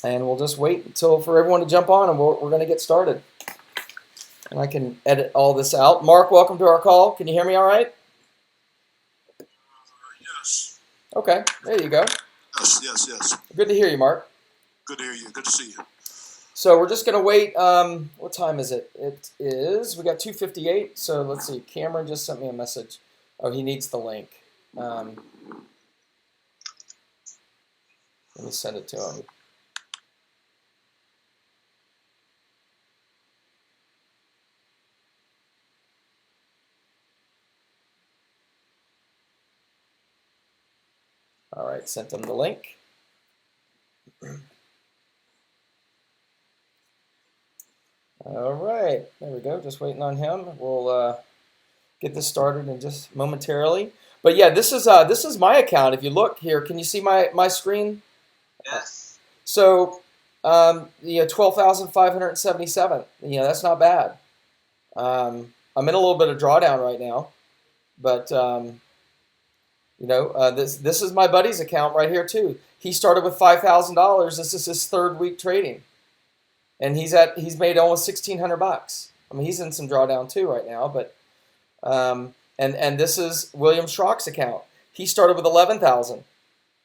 and we'll just wait until for everyone to jump on, and we're going to get started. And I can edit all this out. Mark, welcome to our call. Can you hear me all right? Yes. Okay, there you go. Yes. Good to hear you, Mark. Good to hear you. Good to see you. So we're just going to wait. What time is it? We got 2:58. So let's see. Cameron just sent me a message. Oh, he needs the link. Let me send it to him. All right, sent him the link. All right, there we go. Just waiting on him. We'll get this started in just momentarily. But yeah, this is my account. If you look here, can you see my screen? Yes. So 12,577. That's not bad. I'm in a little bit of drawdown right now, but this is my buddy's account right here too. He started with $5,000. This is his third week trading, and he's made almost $1,600. I mean, he's in some drawdown too right now, but and this is William Schrock's account. He started with 11,000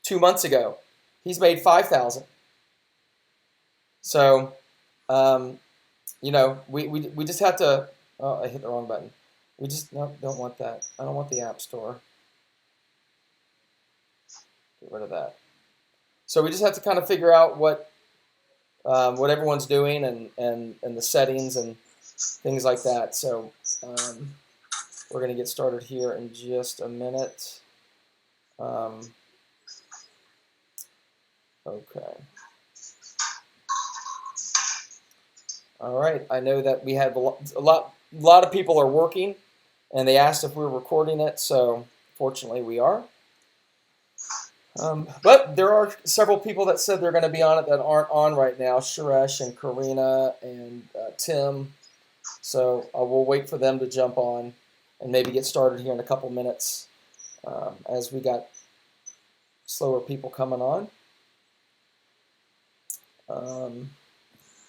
2 months ago. He's made 5,000. So, we just have to. Oh, I hit the wrong button. We just don't want that. I don't want the App Store. Get rid of that. So we just have to kind of figure out what everyone's doing and the settings and things like that. So we're going to get started here in just a minute. Okay. All right. I know that we have a lot of people are working, and they asked if we were recording it. So fortunately, we are. But there are several people that said they're going to be on it that aren't on right now. Suresh and Karina and Tim. So we'll wait for them to jump on and maybe get started here in a couple minutes as we got slower people coming on.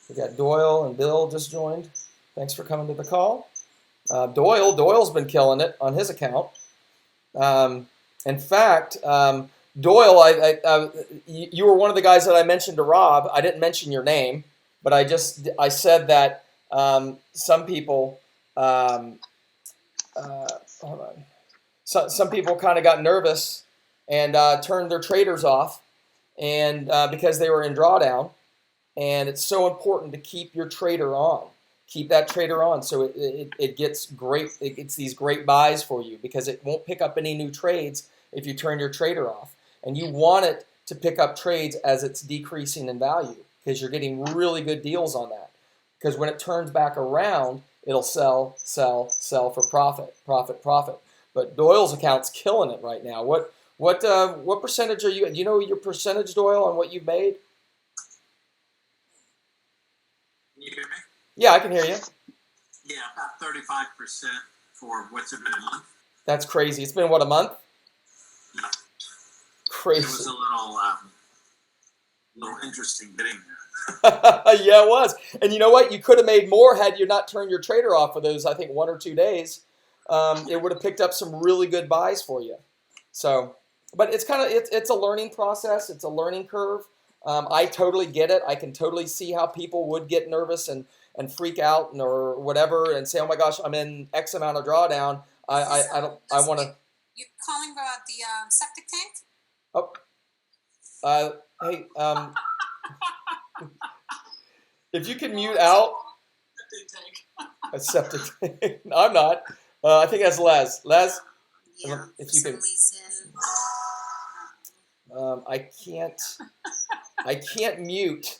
We got Doyle and Bill just joined. Thanks for coming to the call. Doyle's been killing it on his account. In fact, Doyle, you were one of the guys that I mentioned to Rob. I didn't mention your name, but I said that some people, hold on, some people kind of got nervous and turned their traders off, and because they were in drawdown, and it's so important to keep your trader on. Keep that trader on so it gets great. It gets these great buys for you because it won't pick up any new trades if you turn your trader off. And you want it to pick up trades as it's decreasing in value because you're getting really good deals on that. Because when it turns back around, it'll sell for profit. But Doyle's account's killing it right now. What percentage are you? Do you know your percentage, Doyle, on what you've made? Can you hear me? Yeah, I can hear you. Yeah, about 35% for what's it been a month? That's crazy. It's been what, a month? Yeah. Crazy. It was a little interesting getting there. Yeah, it was. And you know what? You could have made more had you not turned your trader off for those, I think, 1 or 2 days. It would have picked up some really good buys for you. So, but it's a learning process. It's a learning curve. I totally get it. I can totally see how people would get nervous and freak out or whatever and say, oh my gosh, I'm in X amount of drawdown. I want to. You're calling about the septic tank? Oh, hey, if you can mute out a septic tank. I'm not. I think that's Les. Les, yeah, if you can. I can't mute.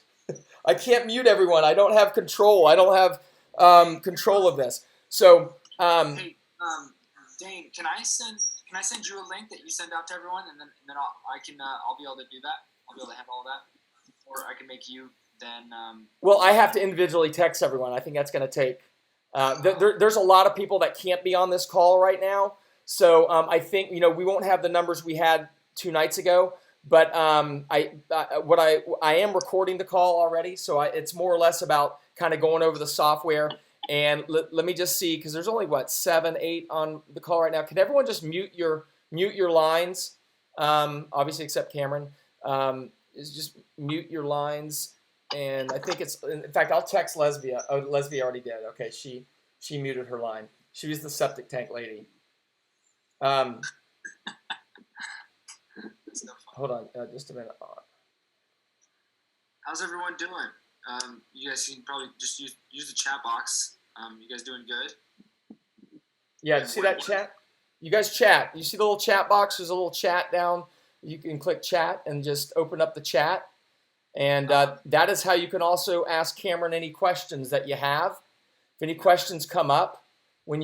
I can't mute everyone. I don't have control. I don't have control of this. So, hey, Dane, can I send you a link that you send out to everyone, and then I'll be able to do that. I'll be able to handle all that, or I can make you then. Well, I have to individually text everyone. I think that's going to take. There's a lot of people that can't be on this call right now, so I think we won't have the numbers we had 2 nights ago. But I am recording the call already, so it's more or less about kind of going over the software. And let me just see, because there's only what 7, 8 on the call right now. Can everyone just mute your lines? Obviously, except Cameron. Is just mute your lines. And I think it's, in fact, I'll text Lesbia. Oh, Lesbia already did. Okay, she muted her line. She was the septic tank lady. Hold on, just a minute. How's everyone doing? You guys can probably just use the chat box. You guys doing good? Yeah, see that chat? You guys chat. You see the little chat box? There's a little chat down. You can click chat and just open up the chat. And that is how you can also ask Cameron any questions that you have. If any questions come up when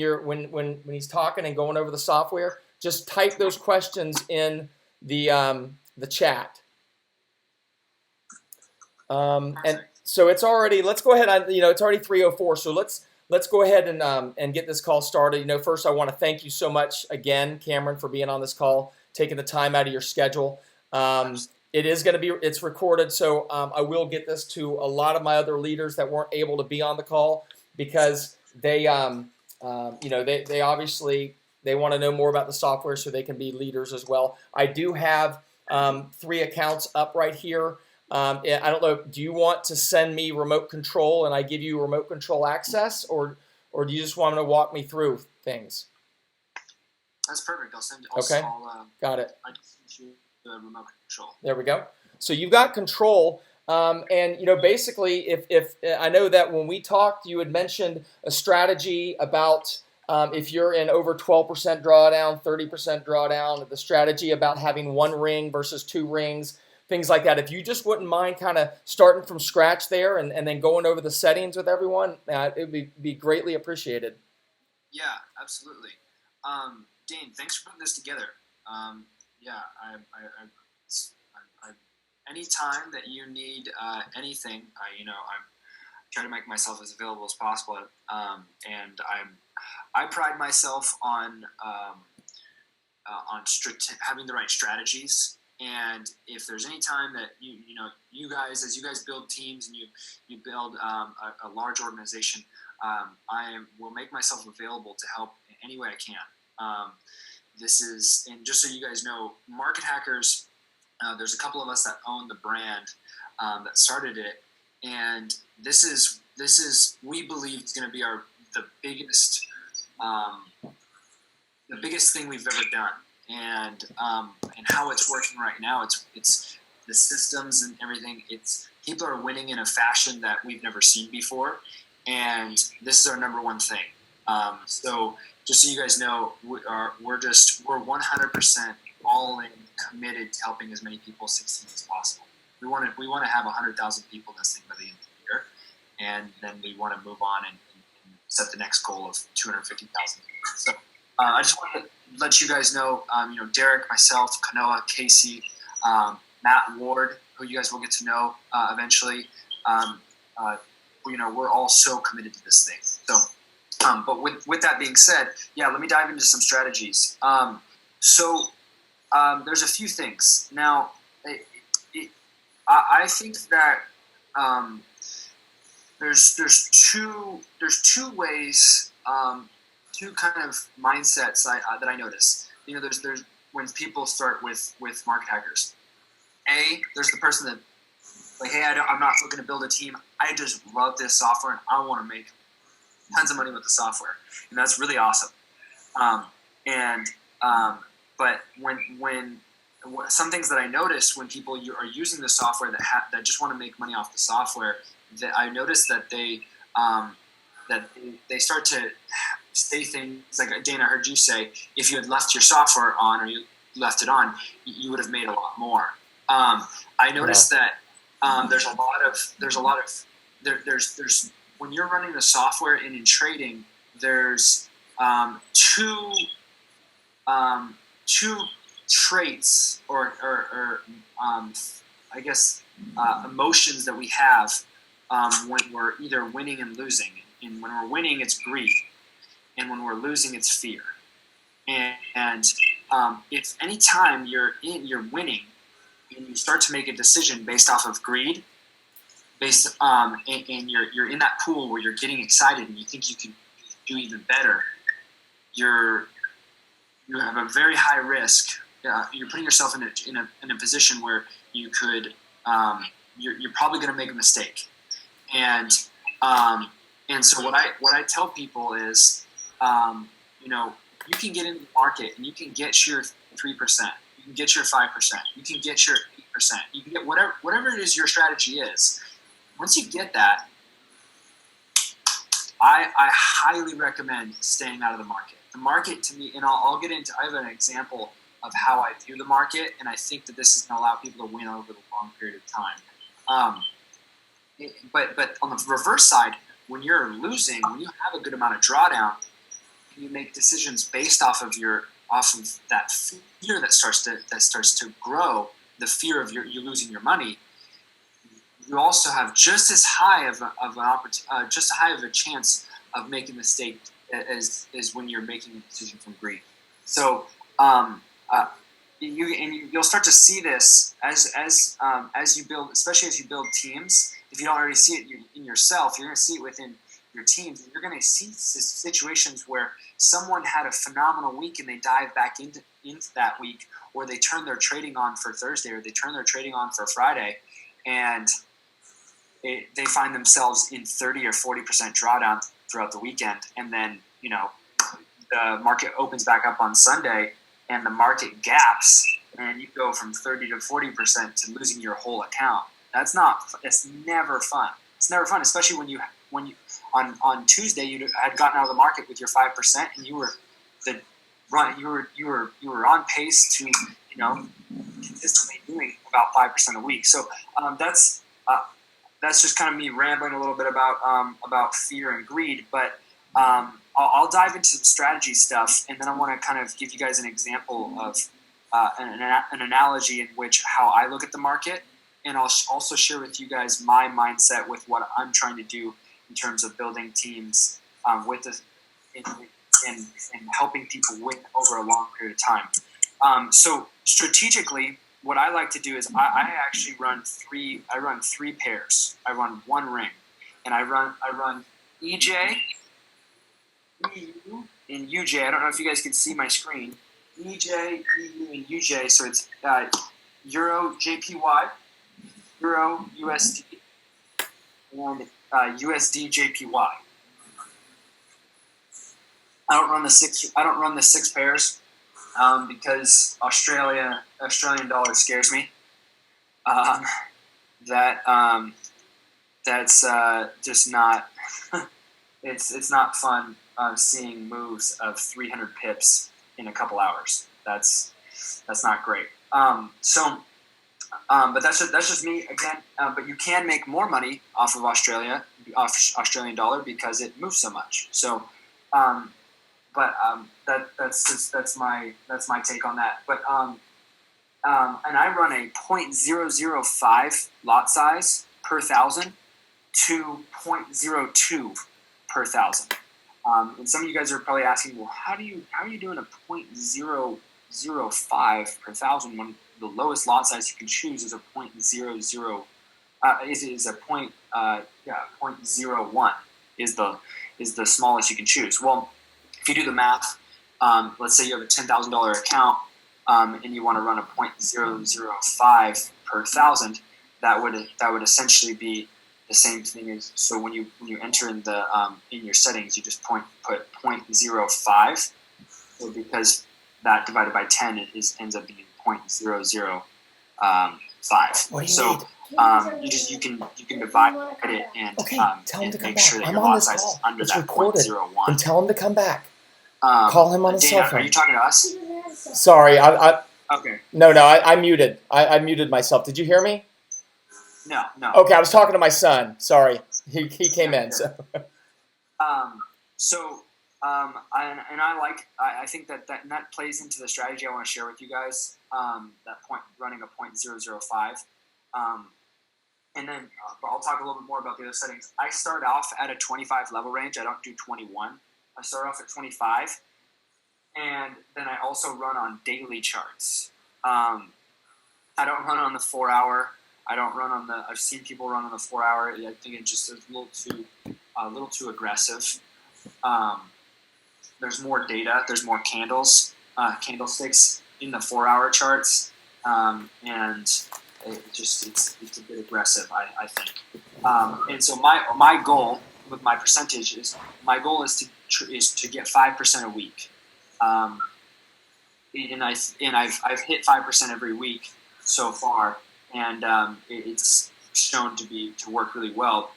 he's talking and going over the software, just type those questions in the chat. And so it's already. Let's go ahead. It's already 3:04. So let's go ahead and get this call started. First I want to thank you so much again, Cameron, for being on this call, taking the time out of your schedule. It is going to be. It's recorded, so I will get this to a lot of my other leaders that weren't able to be on the call because they obviously they want to know more about the software so they can be leaders as well. I do have 3 accounts up right here. I don't know. Do you want to send me remote control and I give you remote control access, or do you just want to walk me through things? That's perfect. I'll send. Okay. Got it. I can send you the remote control. There we go. So you've got control, and basically, if I know that when we talked, you had mentioned a strategy about if you're in over 12% drawdown, 30% drawdown, the strategy about having 1 ring versus 2 rings. Things like that. If you just wouldn't mind kind of starting from scratch there and then going over the settings with everyone, it would be greatly appreciated. Yeah, absolutely. Dane, thanks for putting this together. Any time that you need anything, I try to make myself as available as possible. And I pride myself on having the right strategies. And if there's any time that you guys, as you guys build teams and you build a large organization, I will make myself available to help in any way I can. This is, and just so you guys know, Market Hackers, there's a couple of us that own the brand that started it, and this is we believe it's going to be the biggest thing we've ever done. And how it's working right now, it's the systems and everything. It's people are winning in a fashion that we've never seen before, and this is our number one thing. So just so you guys know, we're 100% all in, committed to helping as many people succeed as possible. We want to have 100,000 people listening by the end of the year, and then we want to move on and set the next goal of 250,000. So I just want to let you guys know, Derek, myself, Kanoa, Casey, Matt Ward, who you guys will get to know eventually. We're all so committed to this thing. So, but with that being said, let me dive into some strategies. There's a few things. Now, I think that there's two ways. Two kind of mindsets that I notice. There's when people start with Market Hackers. There's the person that hey, I'm not looking to build a team. I just love this software and I want to make tons of money with the software, and that's really awesome. But when some things that I notice when people are using the software that just want to make money off the software, that I notice that they start to say things like, Dane, I heard you say, if you had left your software on or you left it on, you would have made a lot more. I noticed that there's a lot of when you're running the software and in trading, there's two traits or I guess emotions that we have when we're either winning and losing. And when we're winning, it's greed. And when we're losing, it's fear. And if any time you're winning, and you start to make a decision based off of greed, and you're in that pool where you're getting excited and you think you can do even better, you have a very high risk. You're putting yourself in a position where you could you're probably going to make a mistake, and so what I tell people is, you can get into the market and you can get your 3%, you can get your 5%, you can get your 8%, you can get whatever it is your strategy is. Once you get that, I highly recommend staying out of the market. The market, to me, and I'll get into. I have an example of how I view the market, and I think that this is going to allow people to win over the long period of time. But on the reverse side, when you're losing, when you have a good amount of drawdown, you make decisions based off of that fear that starts to grow, the fear of you losing your money. You also have just as high of a chance of making a mistake as when you're making a decision from greed. So you'll start to see this as you build, especially as you build teams. If you don't already see it in yourself, you're going to see it within your teams. You're going to see situations where someone had a phenomenal week and they dive back into that week, or they turn their trading on for Thursday, or they turn their trading on for Friday, and they find themselves in 30 or 40% drawdown throughout the weekend. And then, the market opens back up on Sunday and the market gaps, and you go from 30 to 40% to losing your whole account. It's never fun. It's never fun, especially when you on Tuesday you had gotten out of the market with your 5% and you were on pace to, consistently doing about 5% a week. So that's just kind of me rambling a little bit about fear and greed, but I'll dive into some strategy stuff, and then I want to kind of give you guys an example of an analogy in which how I look at the market, and I'll also share with you guys my mindset with what I'm trying to do in terms of building teams and helping people win over a long period of time. So strategically, what I like to do is I actually run three pairs. I run one ring, and I run EJ, EU, and UJ. I don't know if you guys can see my screen. EJ, EU, and UJ. So it's Euro JPY, Euro USD, and USD JPY. I don't run the six pairs because Australian dollar scares me. That's just not. It's not fun seeing moves of 300 pips in a couple hours. That's not great. But that's just me again. But you can make more money off of Australian dollar because it moves so much. So, that's my take on that. But and I run a 0.005 lot size per thousand to 0.02 per thousand. And some of you guys are probably asking, well, how are you doing a 0.005 per thousand when the lowest lot size you can choose is a 0.00 is a 0.01 is the smallest you can choose. Well, if you do the math, let's say you have a $10,000 account and you want to run a 0.005 per thousand, that would essentially be the same thing as, so when you enter in the in your settings, you just put 0.05. So because that divided by 10 ends up being 0.005. So you can divide it and tell him to come make back. sure that I'm your on lot this size is call. under It's that recorded. 0.01. And tell him to come back. Call him on his cell Dana, phone. are you talking to us? Sorry, Okay. No, I muted. I muted myself. Did you hear me? No. Okay, I was talking to my son. Sorry, he came in. So. I think that plays into the strategy I want to share with you guys. Running a 0.005, and then I'll talk a little bit more about the other settings. I start off at a 25 level range. I don't do 21. I start off at 25, and then I also run on daily charts. I don't run on the 4 hour. I don't run on the. I've seen people run on the 4 hour. I think it just is a little too aggressive. There's more data. There's more candlesticks in the 4 hour charts, and it's a bit aggressive. I think. And so my goal with my percentage is to get 5% a week. And I've hit 5% every week so far, and it's shown to work really well.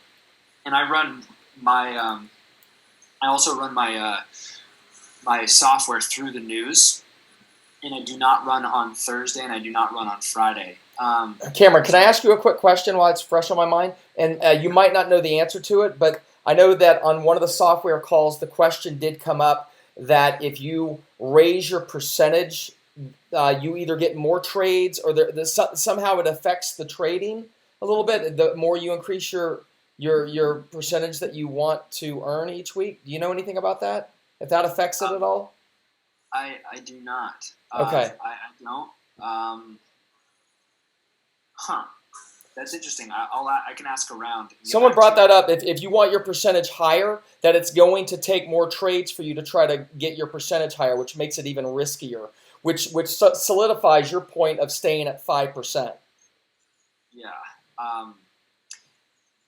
And I run my I also run my my software through the news, and I do not run on Thursday, and I do not run on Friday. Cameron, can I ask you a quick question while it's fresh on my mind? And you might not know the answer to it, but I know that on one of the software calls, the question did come up that if you raise your percentage, you either get more trades or somehow it affects the trading a little bit. The more you increase your percentage that you want to earn each week. Do you know anything about that? If that affects it at all? I do not. Okay. I don't. That's interesting. I can ask around. Someone brought that up. If you want your percentage higher, that it's going to take more trades for you to try to get your percentage higher, which makes it even riskier, which solidifies your point of staying at 5%. Yeah.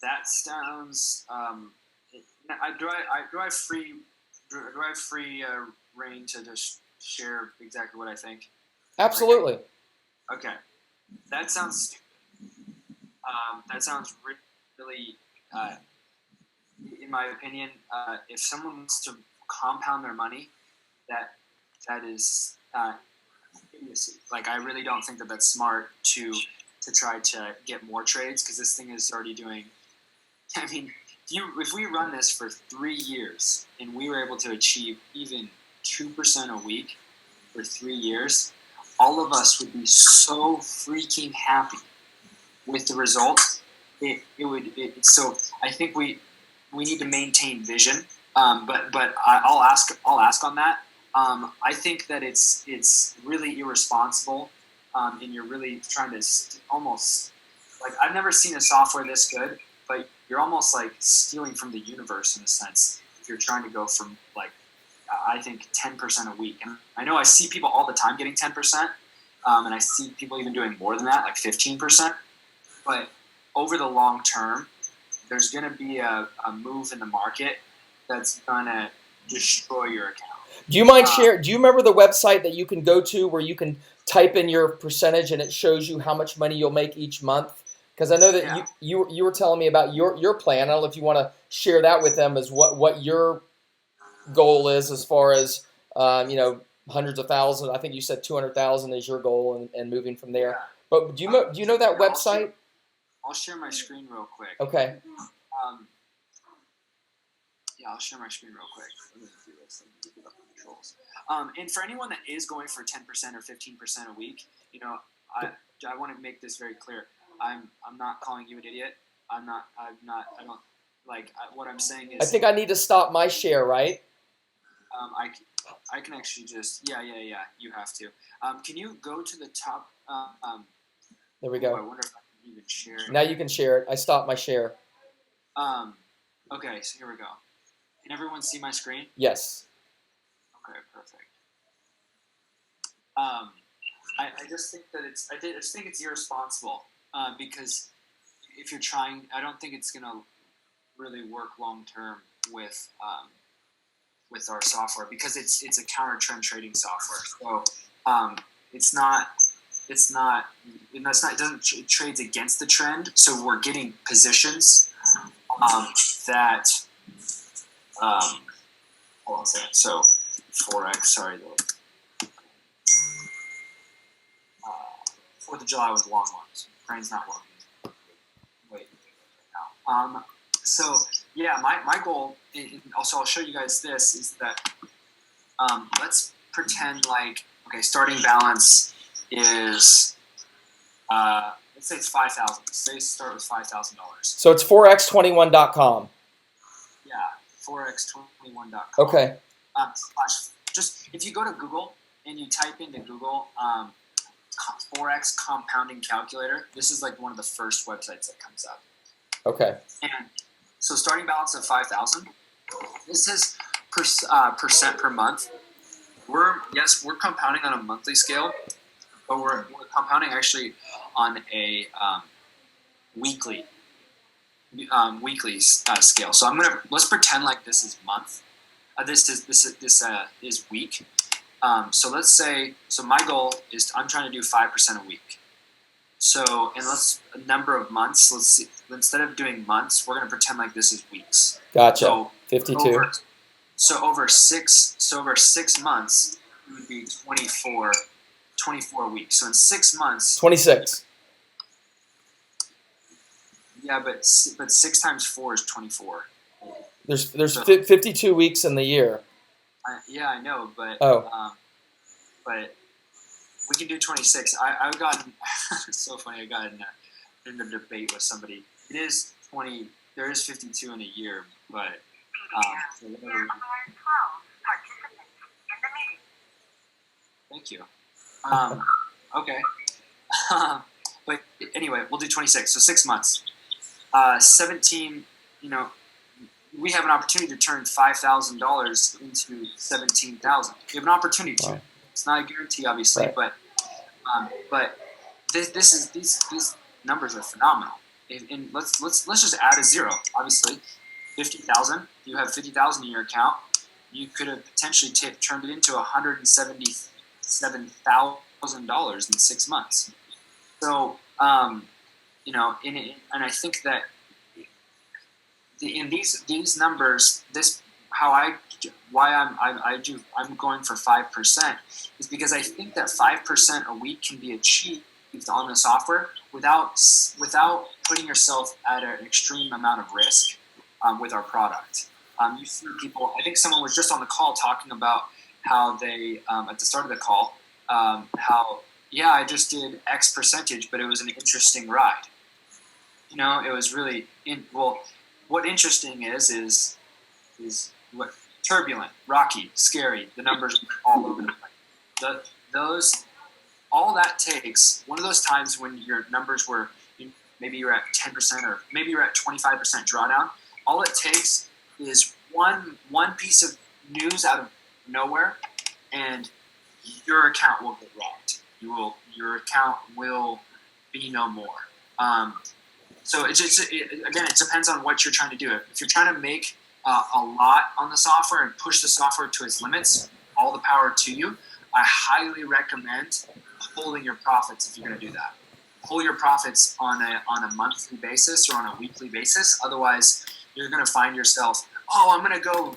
That sounds. Do I have free reign to just share exactly what I think? Absolutely. Okay. That sounds stupid. That sounds really, in my opinion, if someone wants to compound their money, that is idiocy. Like, I really don't think that that's smart to try to get more trades, because this thing is already doing. I mean, if we run this for 3 years and we were able to achieve even 2% a week for 3 years, all of us would be so freaking happy with the results. So I think we need to maintain vision. But I'll ask on that. I think that it's really irresponsible, and you're really trying to almost, like, I've never seen a software this good, but you're almost like stealing from the universe in a sense if you're trying to go from, like, I think 10% a week. And I know I see people all the time getting 10%, and I see people even doing more than that, like 15%. But over the long term, there's going to be a move in the market that's going to destroy your account. Do you mind share? Do you remember the website that you can go to where you can type in your percentage and it shows you how much money you'll make each month? Because I know that you were telling me about your plan. I don't know if you want to share that with them as what your goal is as far as hundreds of thousands. I think you said 200,000 is your goal, and moving from there. Yeah. But do you know that website? I'll share my screen real quick. Okay. I'll share my screen real quick. Let me do this. Let me get up the controls. And for anyone that is going for 10% or 15% a week, I want to make this very clear. I'm not calling you an idiot. I don't like what I'm saying is. I think I need to stop my share, right? I can actually just yeah. You have to. Can you go to the top? There we go. I wonder if I can even share it. Now you can share it. I stopped my share. Okay, so here we go. Can everyone see my screen? Yes. Okay, perfect. I just think that I just think it's irresponsible, because if you're trying, I don't think it's gonna really work long term with our software, because it's a counter trend trading software. So it trades against the trend. So we're getting positions that hold on a second. So Forex, sorry, the 4th of July was a long one. So brain's not working. Wait now. So yeah, my goal, and also I'll show you guys this, is that let's pretend like, okay, starting balance is let's say it's $5,000. Say start with $5,000. So it's forex21.com. Yeah, forex21.com. Okay. Just if you go to Google and you type into Google Forex Compounding Calculator. This is like one of the first websites that comes up. Okay. And so starting balance of 5,000. This is percent per month. We're compounding on a monthly scale, but we're compounding actually on a weekly scale. So let's pretend like this is month. This is week. So let's say my goal is I'm trying to do 5% a week. So and a number of months. Let's see. Instead of doing months, we're going to pretend like this is weeks. Gotcha. So 52. Over 6 months, it would be 24 weeks. So in 6 months, 26. yeah, but 6 times 4 is 24. There's So- 52 weeks in the year. Yeah, I know, but but we can do 26. I got it's so funny. I got in a debate with somebody. It is 20. There is 52 in a year, but so whatever. Thank you. Okay. But anyway, we'll do 26. So 6 months. 17. We have an opportunity to turn $5,000 into $17,000. We have an opportunity to. Wow. It's not a guarantee, obviously, Right. but these numbers are phenomenal. And let's just add a zero. Obviously, 50,000. You have 50,000 in your account. You could have potentially turned it into $177,000 in 6 months. So and I think that in these numbers, I'm going for 5% is because I think that 5% a week can be achieved on the software without putting yourself at an extreme amount of risk with our product. You see people. I think someone was just on the call talking about how they at the start of the call how I just did X percentage, but it was an interesting ride. It was really what interesting is what turbulent, rocky, scary. The numbers are all over the place. All that takes one of those times when your numbers were maybe you're at 10% or maybe you're at 25% drawdown. All it takes is one piece of news out of nowhere, and your account will get robbed. Your account will be no more. So it depends on what you're trying to do. If you're trying to make a lot on the software and push the software to its limits, all the power to you. I highly recommend holding your profits if you're going to do that. Hold your profits on a monthly basis or on a weekly basis. Otherwise, you're going to find yourself, I'm going to go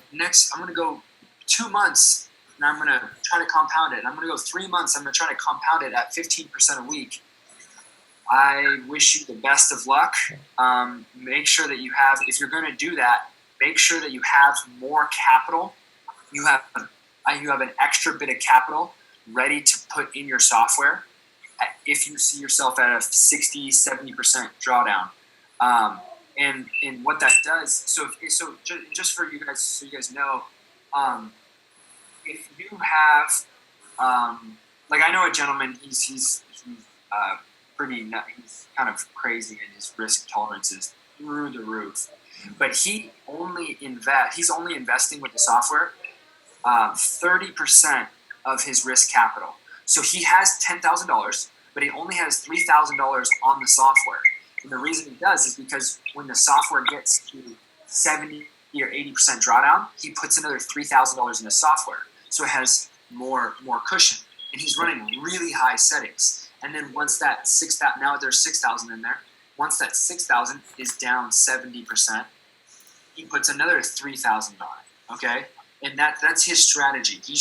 2 months and I'm going to try to compound it. And I'm going to go 3 months. I'm going to try to compound it at 15% a week. I wish you the best of luck. Make sure that you have, if you're going to do that, make sure that you have more capital. You have an extra bit of capital ready to put in your software if you see yourself at a 60, 70% drawdown. And what that does, so just for you guys, so you guys know, if you have, like I know a gentleman, he's pretty nut, he's kind of crazy and his risk tolerance is through the roof. But he's only investing with the software 30% of his risk capital. So he has $10,000, but he only has $3,000 on the software. And the reason he does is because when the software gets to 70 or 80% drawdown, he puts another $3,000 in the software. So it has more cushion. And he's running really high settings. And then once that now there's 6,000 in there. Once that 6,000 is down 70%, he puts another 3,000 on it. Okay, and that's his strategy. He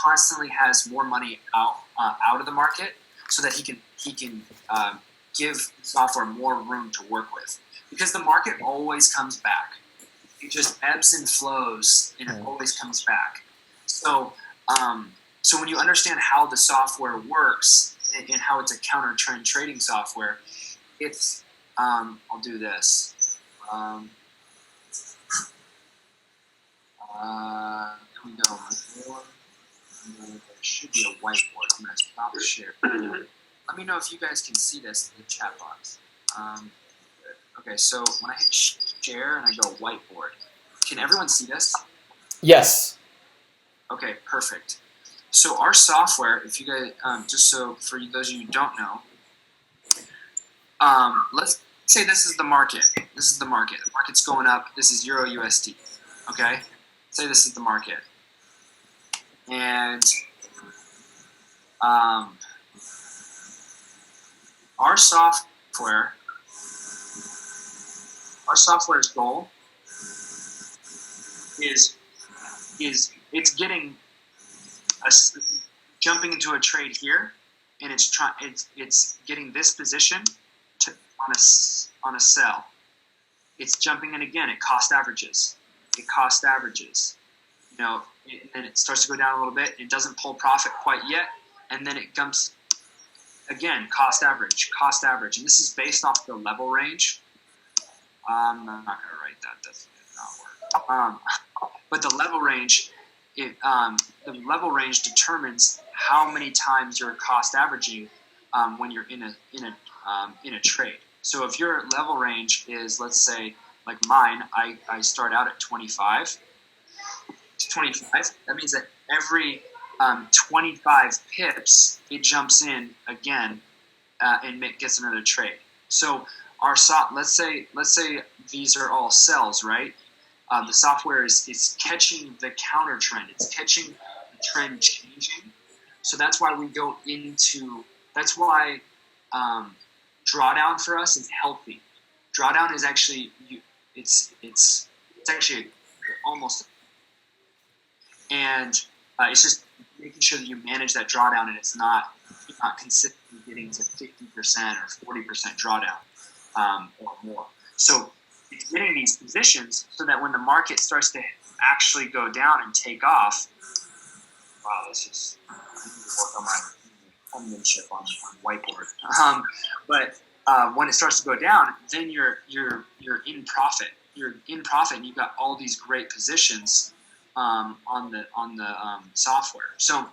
constantly has more money out of the market so that he can give software more room to work with, because the market always comes back. It just ebbs and flows, and it always comes back. So when you understand how the software works and how it's a counter trend trading software, it's I'll do this. Here we go. there should be a whiteboard. I'm going to stop share. Let me know if you guys can see this in the chat box. Okay, so when I hit share and I go whiteboard, can everyone see this? Yes. Okay, perfect. So our software, if you guys, just so for those of you who don't know, let's say this is the market. This is the market. The market's going up. This is Euro USD. Okay, say this is the market, and our software's goal is it's getting jumping into a trade here, and it's getting this position on a sell. It's jumping in again. It cost averages. You know, and then it starts to go down a little bit. It doesn't pull profit quite yet, and then it comes again. Cost average, and this is based off the level range. I'm not going to write that. That's not work. But the level range, the level range determines how many times you're cost averaging when you're in a trade. So if your level range is, let's say, like mine, I start out at 25. That means that every 25 pips, it jumps in again and gets another trade. So let's say these are all sells, right? The software is catching the counter trend. It's catching the trend changing. So that's why we go into. That's why drawdown for us is healthy. Drawdown is actually it's actually almost, and it's just making sure that you manage that drawdown and it's not consistently getting to 50% or 40% drawdown or more. So it's getting these positions so that when the market starts to actually go down and take off, wow, I need to work on my penmanship on whiteboard. But when it starts to go down, then you're in profit. You're in profit, and you've got all these great positions on the software. So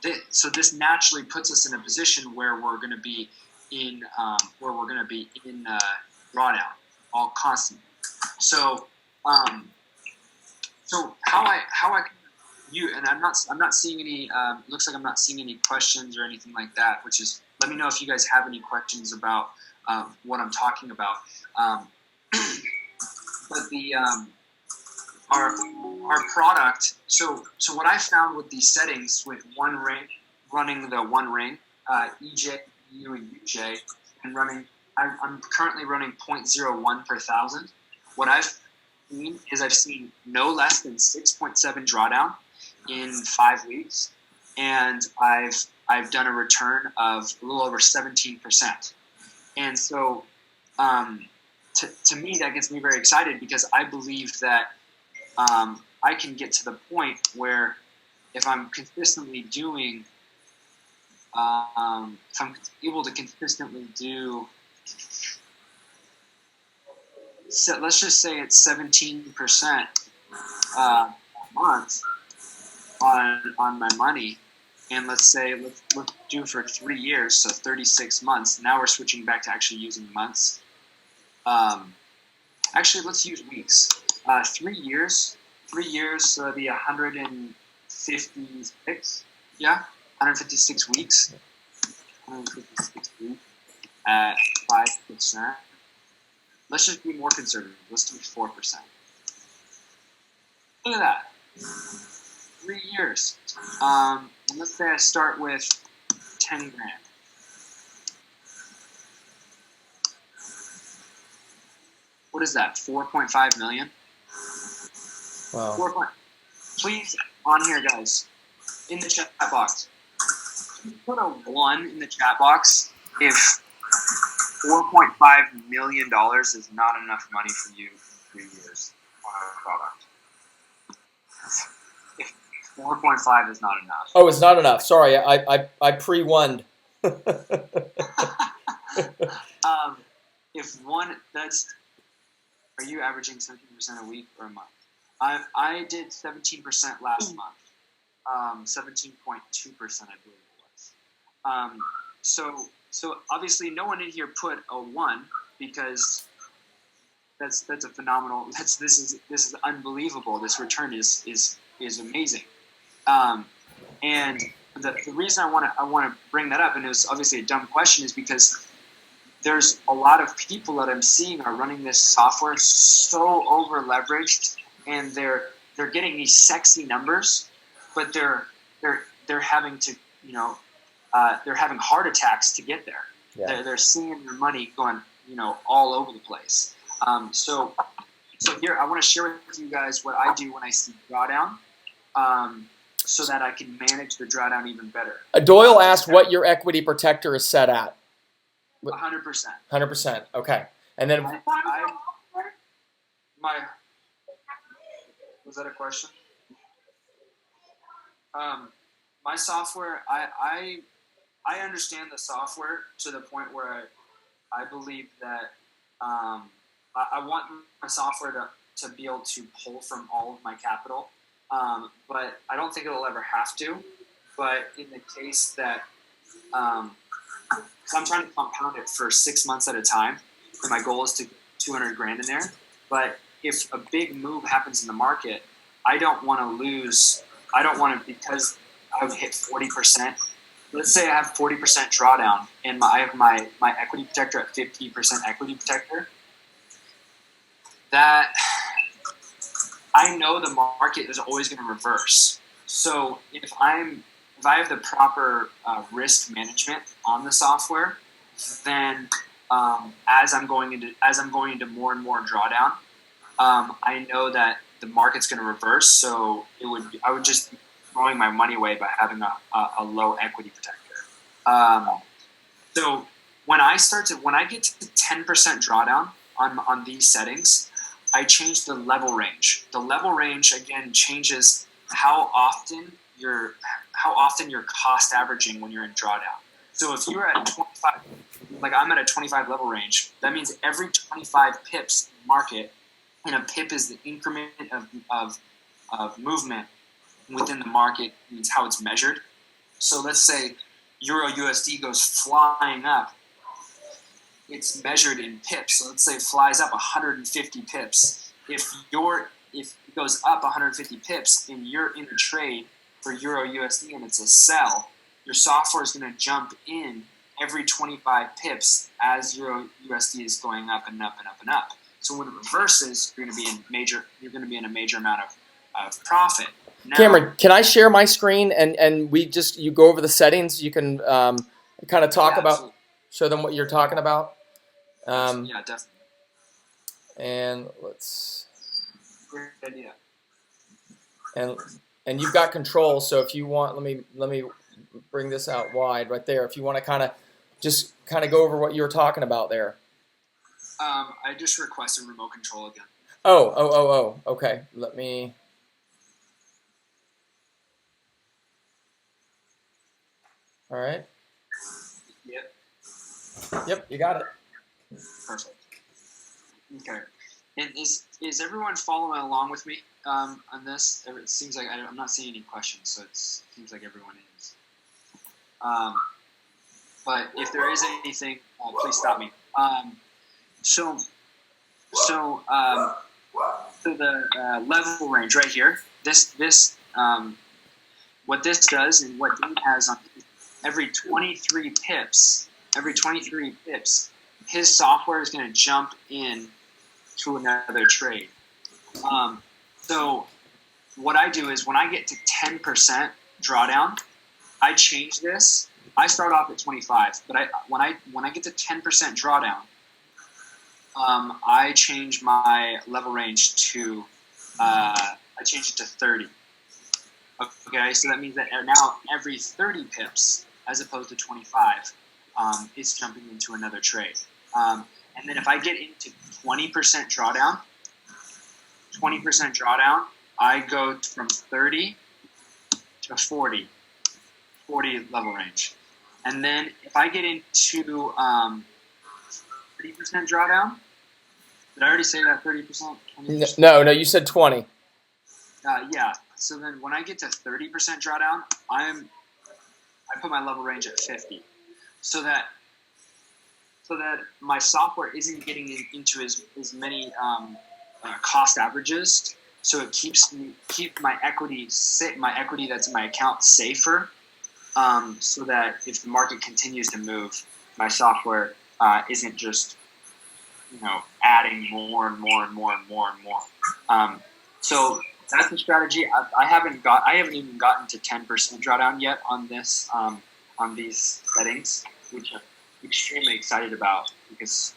this naturally puts us in a position where we're going to be in drawdown all constantly. So how I you and I'm not seeing any. Looks like I'm not seeing any questions or anything like that. Which is, let me know if you guys have any questions about what I'm talking about. But the our product. So what I found with these settings with one ring, running the one ring, EJ, EU, and UJ, and running. I'm currently running 0.01 per thousand. What I've seen no less than 6.7 drawdown in 5 weeks, and I've done a return of a little over 17%. And so, to me, that gets me very excited because I believe that I can get to the point where if I'm consistently doing, if I'm able to consistently do. So let's just say it's 17% a month on my money, and let's do for 3 years, so 36 months. Now we're switching back to actually using months. Actually, let's use weeks. 3 years. 3 years, so that'd be 156. Yeah, 156 weeks. 156 weeks at 5%. Let's just be more conservative. Let's do 4%. Look at that. 3 years. And let's say I start with 10 grand. What is that? 4.5 million? Wow. Please, on here, guys, in the chat box, please put a 1 in the chat box if $4.5 million is not enough money for you in 3 years on our product. If 4.5 is not enough. Oh, it's not enough. Sorry, I pre-wonned. If one, are you averaging 17% a week or a month? I did 17% last month. 17.2%, I believe it was. So obviously no one in here put a 1 because that's a phenomenal. This is unbelievable. This return is amazing. And the reason I want to bring that up, and it was obviously a dumb question, is because there's a lot of people that I'm seeing are running this software so over leveraged, and they're getting these sexy numbers, but they're having to they're having heart attacks to get there. Yeah. They're seeing their money going all over the place. So here I want to share with you guys what I do when I see drawdown, so that I can manage the drawdown even better. Doyle asked what your equity protector is set at. 100%. 100%. Okay. And then was that a question? My software, I understand the software to the point where I believe that I want my software to be able to pull from all of my capital, but I don't think it'll ever have to. But in the case that, so I'm trying to compound it for 6 months at a time, and my goal is to get 200 grand in there. But if a big move happens in the market, I don't want to lose. I don't want to, because I would hit 40%. Let's say I have 40% drawdown, and I have my equity protector at 50% equity protector. That I know the market is always going to reverse. So if I have the proper risk management on the software, then as I'm going into more and more drawdown, I know that the market's going to reverse. So I would just be throwing my money away by having a low equity protector. So when I get to 10% drawdown on these settings, I change the level range. The level range again changes how often you're cost averaging when you're in drawdown. So if you're at 25, like I'm at a 25 level range, that means every 25 pips market, and a pip is the increment of movement within the market, means how it's measured. So let's say Euro USD goes flying up. It's measured in pips. So let's say it flies up 150 pips. If it goes up 150 pips and you're in a trade for Euro USD and it's a sell, your software is going to jump in every 25 pips as Euro USD is going up and up and up and up. So when it reverses, you're going to be in a major amount of profit. Now, Cameron, can I share my screen and you go over the settings? You can kind of talk about, absolutely. show them what you're talking about. Yeah, definitely. And let's. Great idea. And you've got control. So if you want, let me bring this out wide right there. If you want to kind of go over what you were talking about there. I just requested remote control again. Oh. Okay. Let me. All right. Yep, you got it. Perfect. Okay. And is everyone following along with me on this? It seems like I'm not seeing any questions, so it seems like everyone is. But if there is anything, please stop me. So the level range right here. This what this does, and what Dean has on every 23 pips, his software is going to jump in to another trade. So what I do is when I get to 10% drawdown, I change this. I start off at 25, but when I get to 10% drawdown, I change my level range to I change it to 30. Okay, so that means that now every 30 pips, as opposed to 25, it's jumping into another trade. And then if I get into 20% drawdown, I go from 30 to 40 level range. And then if I get into 30% drawdown, did I already say that 30%? 20%? No, you said 20. Yeah. So then when I get to 30% drawdown, I put my level range at 50, so that my software isn't getting into as many cost averages. So it keeps my equity that's in my account safer. So that if the market continues to move, my software isn't just adding more and more and more and more and more. So that's the strategy. I haven't even gotten to 10% drawdown yet on this on these settings, which I'm extremely excited about because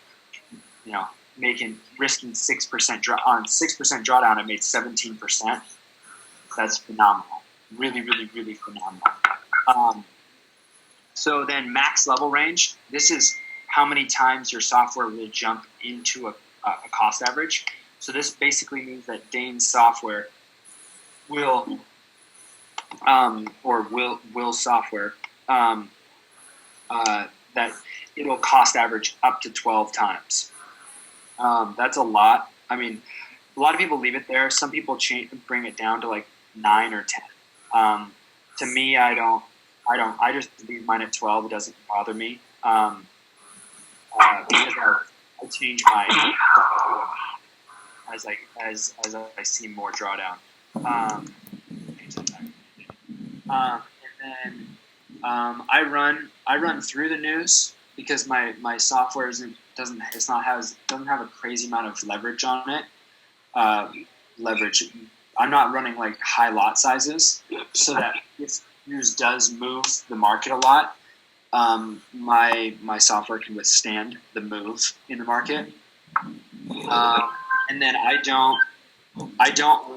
risking 6% on 6% drawdown, I made 17%. That's phenomenal. Really, really, really phenomenal. So then max level range. This is how many times your software will jump into a cost average. So this basically means that Dane's software will software that it'll cost average up to 12 times. That's a lot. I mean, a lot of people leave it there. Some people bring it down to like 9 or 10. To me, I don't. I just leave mine at 12. It doesn't bother me because I change my as I see more drawdown. And then I run through the news because my software doesn't have a crazy amount of leverage on it. Leverage. I'm not running like high lot sizes, so that if news does move the market a lot, my software can withstand the move in the market. And then I don't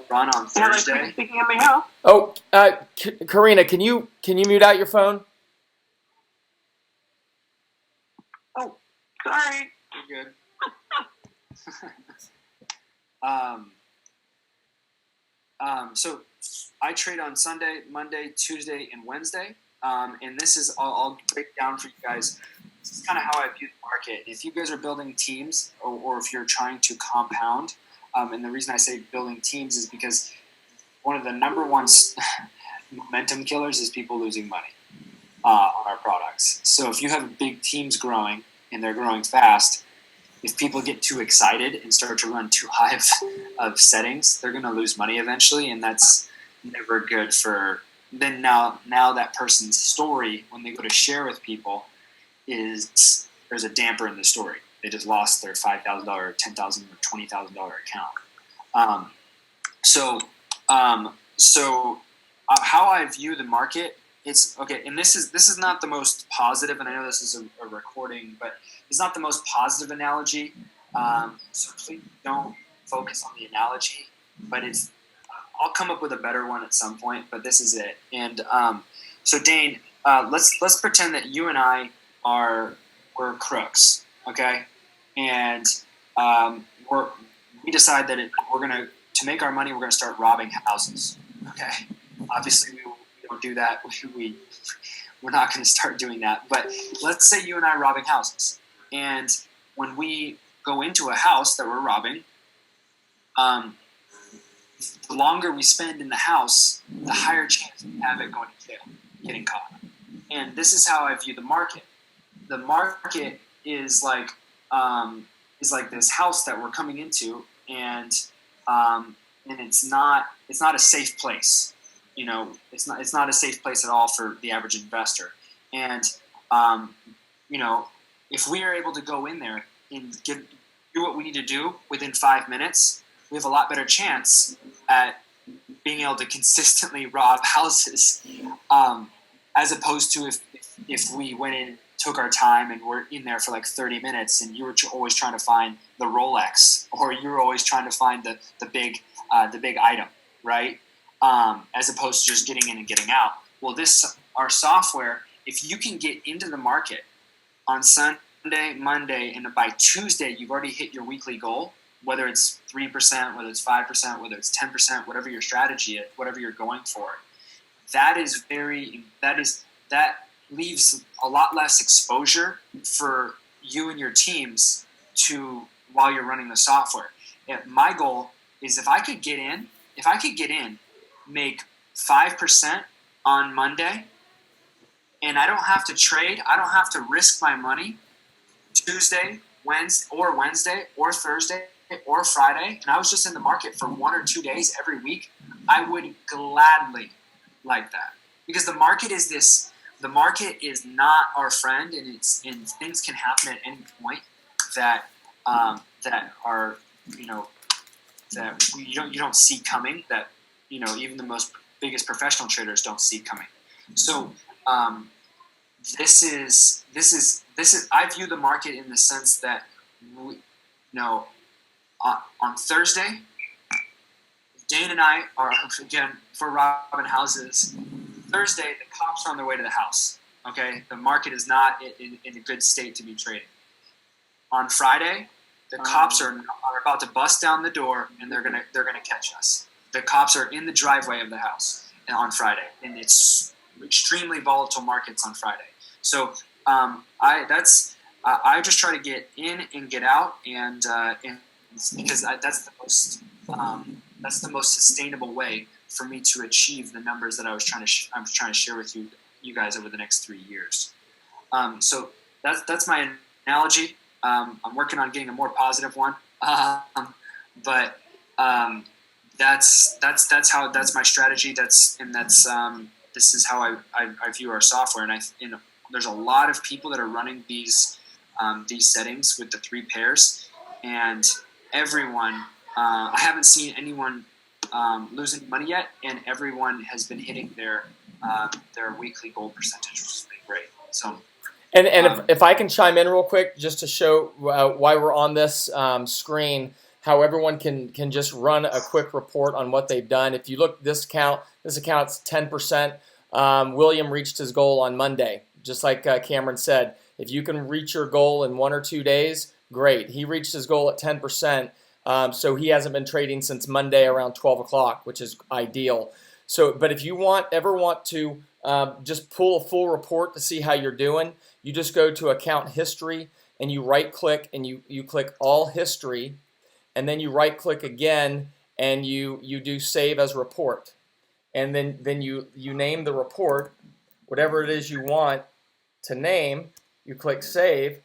run on Thursday. Speaking of my health. Oh, Karina, can you mute out your phone? Oh, sorry. You're good. So I trade on Sunday, Monday, Tuesday, and Wednesday. And this is I'll break down for you guys. This is kind of how I view the market. If you guys are building teams or if you're trying to compound, and the reason I say building teams is because one of the number one momentum killers is people losing money on our products. So if you have big teams growing and they're growing fast, if people get too excited and start to run too high of settings, they're going to lose money eventually, and that's never good for. Then now that person's story, when they go to share with people, is there's a damper in the story. They just lost their $5,000, $10,000, or $20,000 account. So how I view the market, it's okay. And this is not the most positive, and I know this is a recording, but it's not the most positive analogy. So please don't focus on the analogy. But I'll come up with a better one at some point. But this is it. And so Dane, let's pretend that you and I we're crooks, okay? And we decide that to make our money, we're gonna start robbing houses, okay? Obviously, we don't do that. We're not gonna start doing that. But let's say you and I are robbing houses, and when we go into a house that we're robbing, the longer we spend in the house, the higher chance we have it going to jail, getting caught. And this is how I view the market. The market is like this house that we're coming into, and it's not a safe place. It's not a safe place at all for the average investor. And if we are able to go in there and do what we need to do within 5 minutes, we have a lot better chance at being able to consistently rob houses, as opposed to if we went in, took our time, and we're in there for like 30 minutes, and you were always trying to find the Rolex, or you were always trying to find the big item, right? As opposed to just getting in and getting out. Well, our software, if you can get into the market on Sunday, Monday, and by Tuesday you've already hit your weekly goal, whether it's 3%, whether it's 5%, whether it's 10%, whatever your strategy is, whatever you're going for, that leaves a lot less exposure for you and your teams while you're running the software. My goal is if I could get in make 5% on Monday, and I don't have to trade. I don't have to risk my money Tuesday, Wednesday, or Thursday, or Friday, and I was just in the market for 1 or 2 days every week, I would gladly like that, because the market is not our friend, and things can happen at any point that are, that you don't see coming, that even the most biggest professional traders don't see coming. So this is I view the market in the sense that on Thursday, Dane and I are, again, for Robin Houses, Thursday the cops are on their way to the house. Okay, the market is not in a good state to be trading. On Friday, the cops are about to bust down the door, and they're gonna catch us. The cops are in the driveway of the house on Friday, and it's extremely volatile markets on Friday. So I just try to get in and get out, and because that's the most sustainable way for me to achieve the numbers that I'm trying to share with you guys over the next 3 years. So that's my analogy. I'm working on getting a more positive one, but that's my strategy. This is how I view our software, and there's a lot of people that are running these settings with the 3 pairs, and everyone. I haven't seen anyone losing money yet, and everyone has been hitting their weekly goal percentage, which has been great. So. And if I can chime in real quick, just to show why we're on this screen, how everyone can just run a quick report on what they've done. If you look this account's 10%. William reached his goal on Monday, just like Cameron said. If you can reach your goal in 1 or 2 days, great. He reached his goal at 10%, so he hasn't been trading since Monday around 12 o'clock, which is ideal. So, but if you ever want to just pull a full report to see how you're doing, you just go to account history and you right click and you click all history, and then you right click again and you do save as report, and then you name the report, whatever it is you want to name. You click save,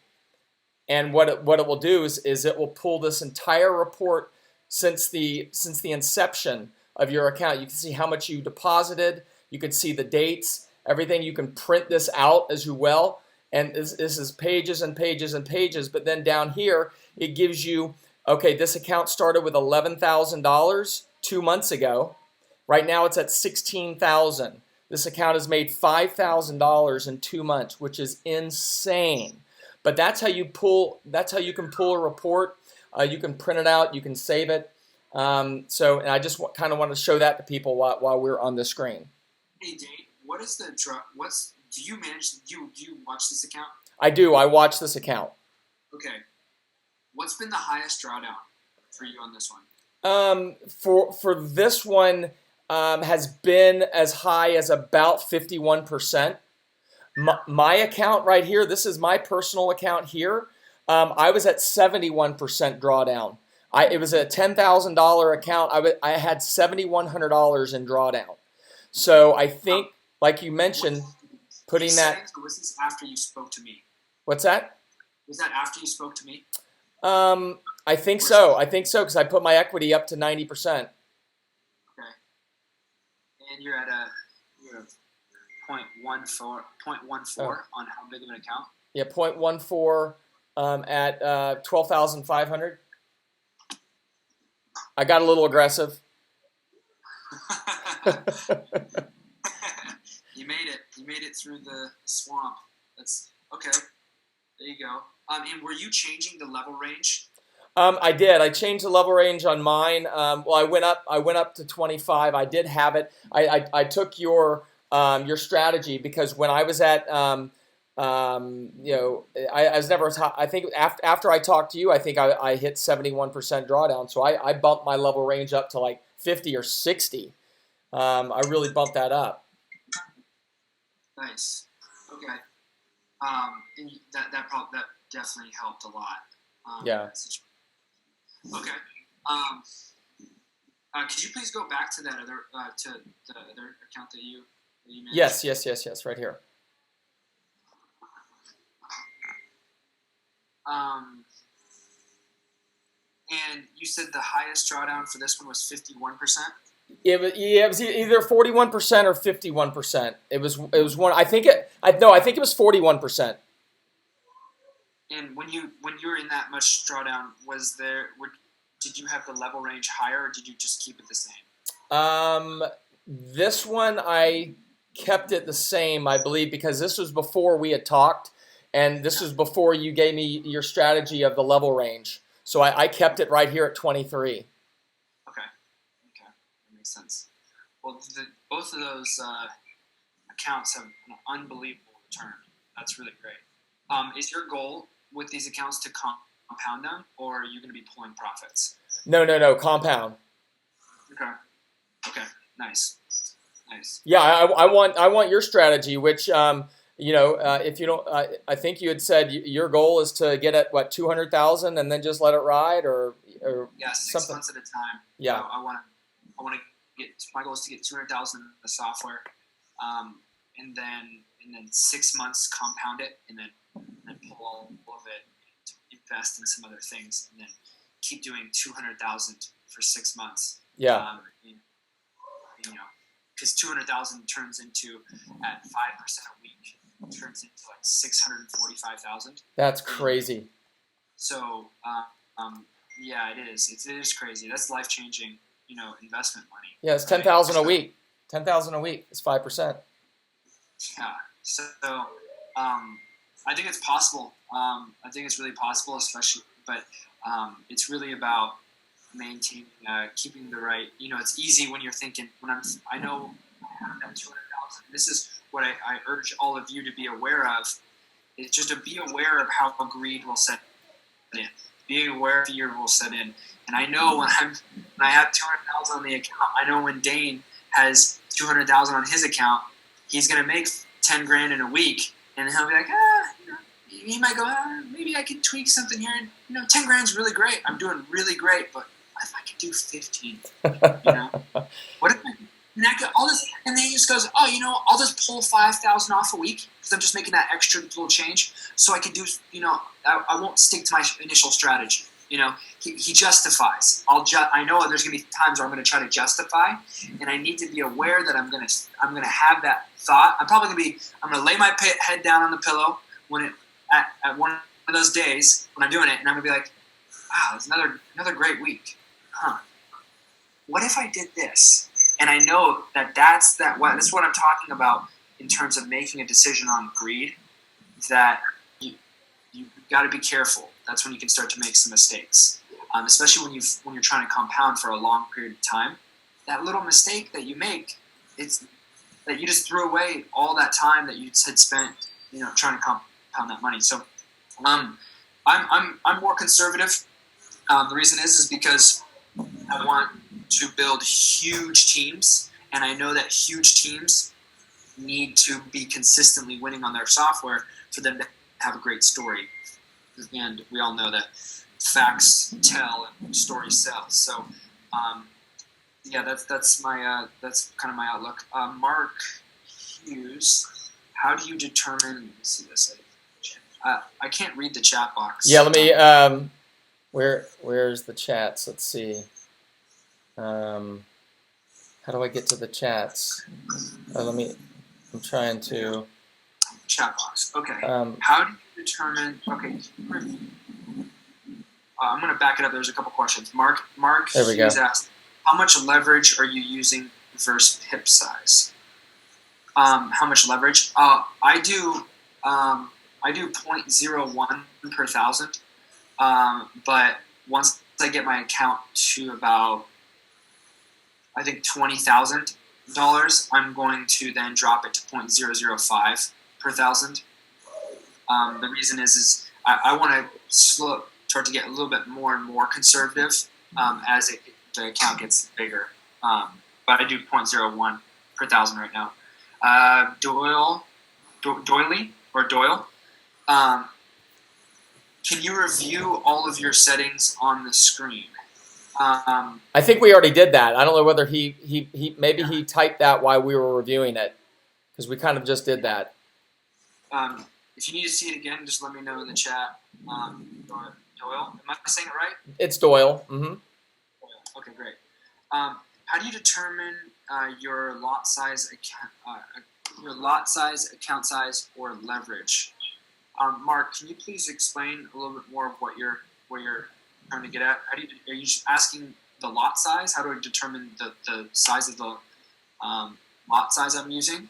and what it will do is it will pull this entire report since the inception of your account. You can see how much you deposited. You can see the dates, everything. You can print this out as well. And this is pages and pages and pages. But then down here, it gives you, okay, this account started with $11,000 2 months ago. Right now it's at $16,000. This account has made $5,000 in 2 months, which is insane. But that's how you can pull a report. You can print it out. You can save it. And I just kind of want to show that to people while we're on the screen. Hey, Dane, what is the do you watch this account? I do. I watch this account. Okay. What's been the highest drawdown for you on this one? For this one, has been as high as about 51%. My account right here, this is my personal account here. I was at 71% drawdown. It was a $10,000 account. I had $7,100 in drawdown. So I think, like you mentioned, putting that. Was this after you spoke to me? What's that? Was that after you spoke to me? I think so. Because I put my equity up to 90%. Okay. And you're at 0.14 on how big of an account? Yeah, 0.14 at 12,500. I got a little aggressive. You made it. You made it through the swamp. That's okay. There you go. And were you changing the level range? I did. I changed the level range on mine. Well, I went up to 25. I did have it. I took your strategy, because when I was at I was never as high. I think after I talked to you, I think I hit 71% drawdown. So I bumped my level range up to like 50 or 60. I really bumped that up. Nice. Okay. And that definitely helped a lot. Yeah. Okay. Could you please go back to that other to the other account that you managed? Yes. Right here. And you said the highest drawdown for this one was 51%. It was either 41% or 51%. It was one. I think it was 41%. And when you were in that much drawdown, did you have the level range higher, or did you just keep it the same? This one I kept it the same, I believe, because this was before we had talked, and this was before you gave me your strategy of the level range. So I kept it right here at 23. Okay, that makes sense. Well, both of those accounts have an unbelievable return. That's really great. Is your goal with these accounts to compound them, or are you going to be pulling profits? No, compound. Okay, nice. Yeah, I want your strategy, which if you don't, I think you had said your goal is to get at what 200,000 and then just let it ride, or yeah, 6 something. months at a time. Yeah, I want to get, my goal is to get 200,000 in the software, and then 6 months compound it, and then pull all of it to invest in some other things, and then keep doing 200,000 for 6 months. Yeah. Because 200,000 turns into at 5% a week, turns into like 645,000. That's crazy. So, yeah, it is. It is crazy. That's life changing, investment money. Yeah, it's 10,000 a week. 10,000 a week is 5%. Yeah. So, I think it's possible. I think it's really possible, especially, but it's really about maintaining, keeping the right. It's easy when you're thinking. I know I have that 200,000. This is what I urge all of you to be aware of. Is just to be aware of how greed will set in. Be aware fear will set in. And I know when I have 200,000 on the account, I know when Dane has 200,000 on his account, he's gonna make 10 grand in a week, and he'll be like, he might go, maybe I could tweak something here. And 10 grand's really great. I'm doing really great, but what if I could do 15? What if I could all this? And then he just goes, I'll just pull 5,000 off a week because I'm just making that extra little change, so I could do, I won't stick to my initial strategy. He justifies. I know there's gonna be times where I'm gonna try to justify, and I need to be aware that I'm gonna have that thought. I'm gonna lay my head down on the pillow at one of those days when I'm doing it, and I'm gonna be like, wow, it's another great week. What if I did this? And I know that's what I'm talking about in terms of making a decision on greed. That you got to be careful. That's when you can start to make some mistakes, especially when you're trying to compound for a long period of time. That little mistake that you make, it's that you just threw away all that time that you had spent, trying to compound that money. So, I'm more conservative. The reason is because I want to build huge teams, and I know that huge teams need to be consistently winning on their software for them to have a great story. And we all know that facts tell and stories sell. So, yeah, that's kind of my outlook. Mark Hughes, how do you determine? Let me see this. I can't read the chat box. Yeah, let me. Where's the chats? Let's see. How do I get to the chats? I'm trying to. Chat box. Okay. How do you determine? Okay. I'm going to back it up. There's a couple questions. Mark There we go. asked, how much leverage are you using versus pip size? How much leverage? I do 0.01 per thousand. But once I get my account to about, I think $20,000, I'm going to then drop it to 0.005 per thousand. The reason is I want to start to get a little bit more and more conservative as the account gets bigger. But I do 0.01 per thousand right now. Doyle. Can you review all of your settings on the screen? I think we already did that. I don't know whether he maybe he typed that while we were reviewing it, because we kind of just did that. If you need to see it again, just let me know in the chat. Doyle, am I saying it right? It's Doyle. Mm-hmm. Okay, great. How do you determine your lot size, account size, or leverage? Mark, can you please explain a little bit more of what you're trying to get at? Are you just asking the lot size? How do I determine the size of the lot size I'm using?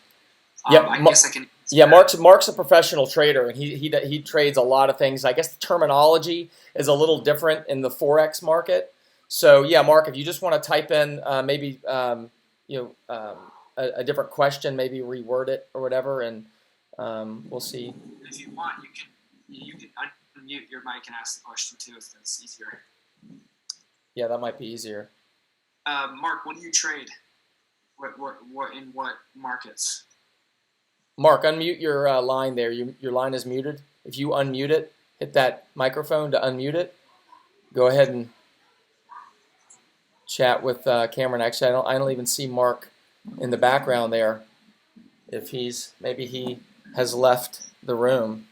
Yeah, I guess I can. Yeah, Mark's a professional trader, and he trades a lot of things. I guess the terminology is a little different in the Forex market. So yeah, Mark, if you just want to type in maybe a different question, maybe reword it or whatever, and we'll see. If you want, you can unmute your mic and ask the question too, if that's easier. Yeah, that might be easier. Mark, when do you trade? What in what markets? Mark, unmute your line there. Your line is muted. If you unmute it, hit that microphone to unmute it. Go ahead and chat with Cameron. Actually, I don't even see Mark in the background there. If maybe he has left the room.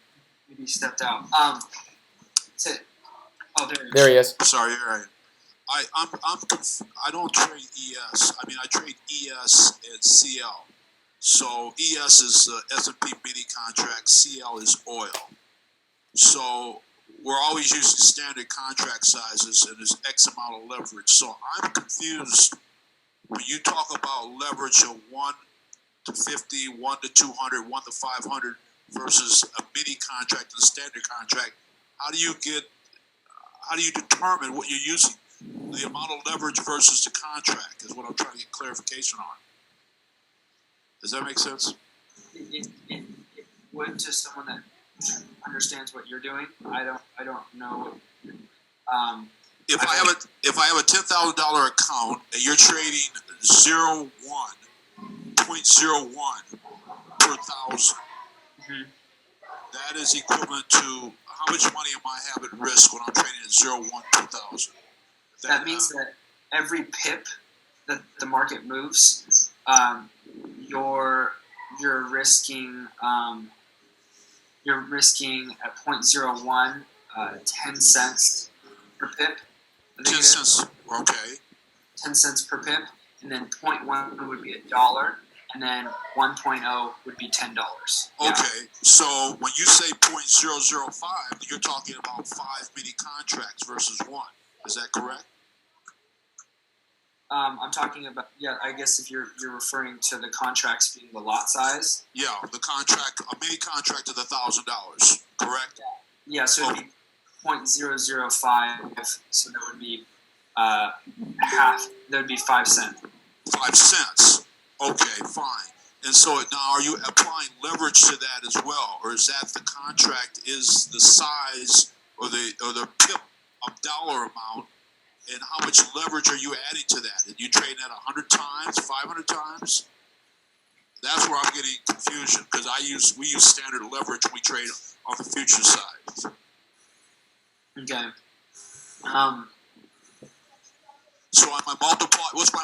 Maybe he stepped out. There he is. Sorry, you're right. I don't trade ES. I mean, I trade ES and CL. So ES is the S&P mini contract. CL is oil. So we're always using standard contract sizes, and there's X amount of leverage. So I'm confused when you talk about leverage of 1 to 50, 1 to 200, 1 to 500 versus a mini contract and a standard contract. How do you determine what you're using? The amount of leverage versus the contract is what I'm trying to get clarification on. Does that make sense? It would to someone that understands what you're doing. I don't know. If I have a $10,000 account and you're trading 0.01 per thousand, Mm-hmm. that is equivalent to how much money am I have at risk when I'm trading at 0.1 per thousand? That means that every pip that the market moves, you're risking at 0.01 10 cents per pip. 10 cents, okay. 10 cents per pip, and then 0.1 would be $1, and then 1.0 would be $10. Yeah. Okay, so when you say 0.005, you're talking about 5 mini contracts versus 1. Is that correct? I'm talking about, I guess if you're referring to the contracts being the lot size. Yeah, the contract, a mini contract of $1,000, correct? Yeah, so it'd be 0.005, so that would be half, that would be 5 cents. 5 cents, okay, fine. And so now are you applying leverage to that as well, or is that the contract is the size or the pip of dollar amount? And how much leverage are you adding to that? Are you trading at 100 times, 500 times? That's where I'm getting confusion because we use standard leverage when we trade on the future side. Okay. So what's my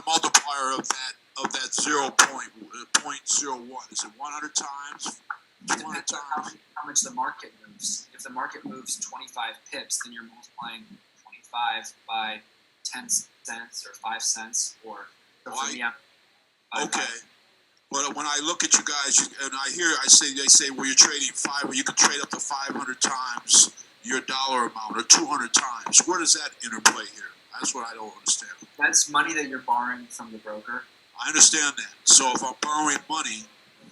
multiplier of that 0.01? Is it 100 times? 200 times? How much the market moves. If the market moves 25 pips, then you're multiplying 25 by 10 cents or 5 cents or okay. But when I look at you guys and they say well, you're trading you can trade up to 500 times your dollar amount or 200 times. Where does that interplay here? That's what I don't understand. That's money that you're borrowing from the broker. I understand that. So if I'm borrowing money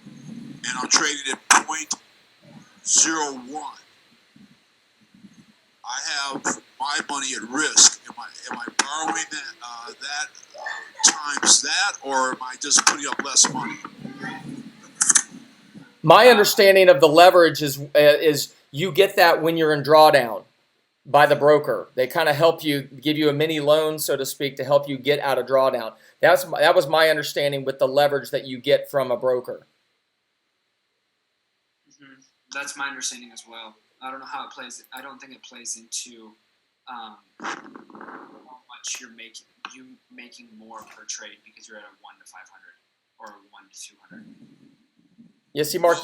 and I'm trading at 0.01, I have my money at risk. Am I borrowing that times that, or am I just putting up less money? My understanding of the leverage is you get that when you're in drawdown by the broker. They kind of help you, give you a mini loan, so to speak, to help you get out of drawdown. That was my understanding with the leverage that you get from a broker. Mm-hmm. That's my understanding as well. I don't know how it plays. I don't think it plays into much you're making more per trade because you're at a 1 to 500 or a 1 to 200. Yeah, see, Mark,